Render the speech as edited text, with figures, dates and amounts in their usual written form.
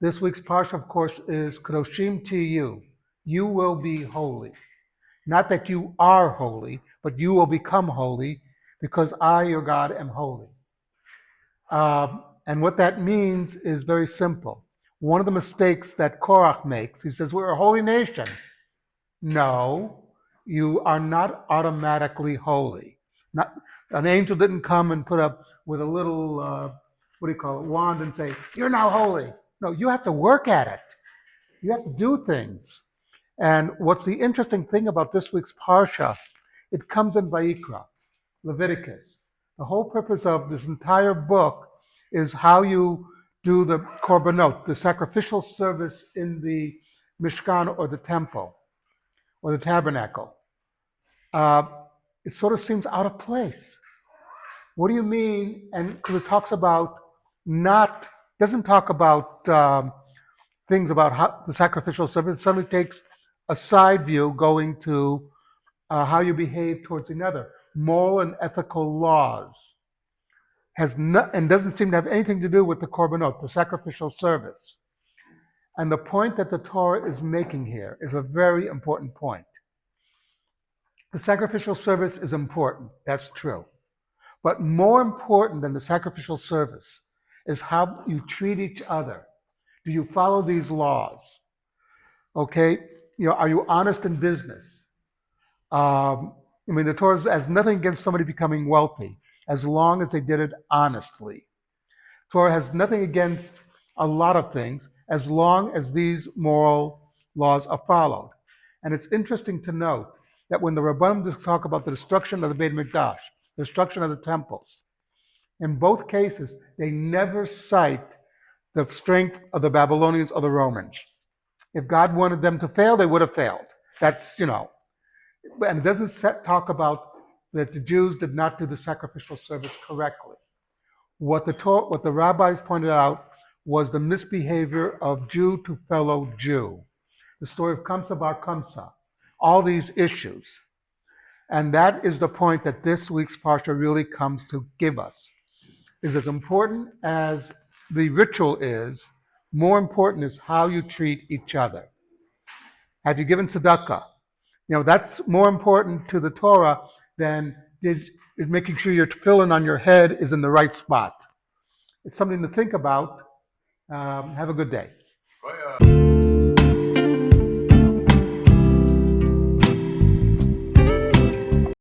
This week's parsha, of course, is Kedoshim to you. You will be holy. Not that you are holy, but you will become holy because I, your God, am holy. And what that means is very simple. One of the mistakes that Korach makes, he says, we're a holy nation. No, you are not automatically holy. Not, an angel didn't come and put up with a little, what do you call it, wand and say, you're now holy. No, you have to work at it. You have to do things. And what's the interesting thing about this week's Parsha, it comes in Vayikra, Leviticus. The whole purpose of this entire book is how you do the korbanot, the sacrificial service in the Mishkan or the temple or the tabernacle. Uh, it sort of seems out of place. What do you mean? And because it talks about doesn't talk about things about how, the sacrificial service. It suddenly takes a side view going to how you behave towards another. Moral and ethical laws and doesn't seem to have anything to do with the korbanot, the sacrificial service. And the point that the Torah is making here is a very important point. The sacrificial service is important, that's true. But more important than the sacrificial service is how you treat each other. Do you follow these laws? Okay, are you honest in business? The Torah has nothing against somebody becoming wealthy as long as they did it honestly. Torah has nothing against a lot of things as long as these moral laws are followed. And it's interesting to note that when the Rabbanim talk about the destruction of the Beit Mikdash, the destruction of the temples, in both cases, they never cite the strength of the Babylonians or the Romans. If God wanted them to fail, they would have failed. And it doesn't talk about that the Jews did not do the sacrificial service correctly. What the rabbis pointed out was the misbehavior of Jew to fellow Jew. The story of Kamsa Bar Kamsa, all these issues. And that is the point that this week's Parsha really comes to give us. Is as important as the ritual is, more important is how you treat each other. Have you given tzedakah? That's more important to the Torah than is making sure your tefillin on your head is in the right spot. It's something to think about. Have a good day.